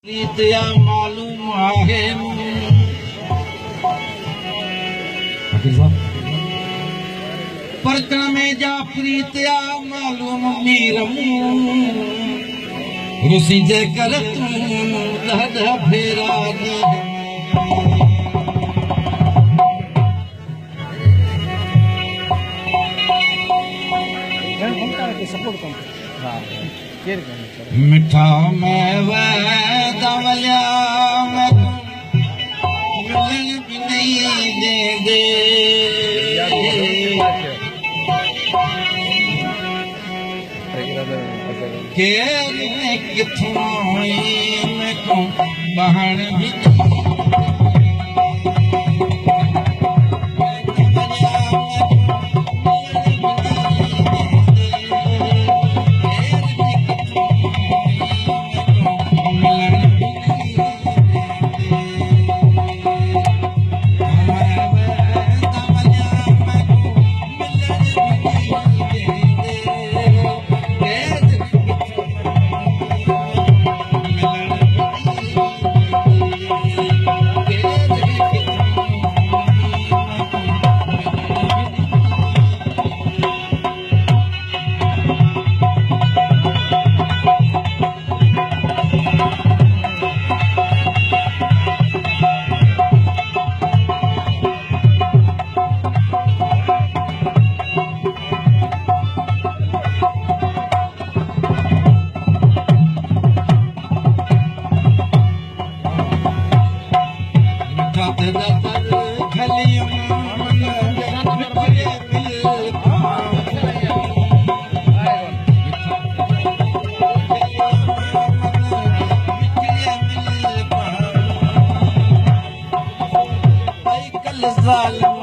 प्रीतिया मालूम आहे परतण में जा प्रीतिया मालूम मीरम रुसी जे कर तू ॾाढा फेरा मिठा में दवलिया में मिलन भी नहीं देंगे केर किथों में को बहन भी ज़ालिम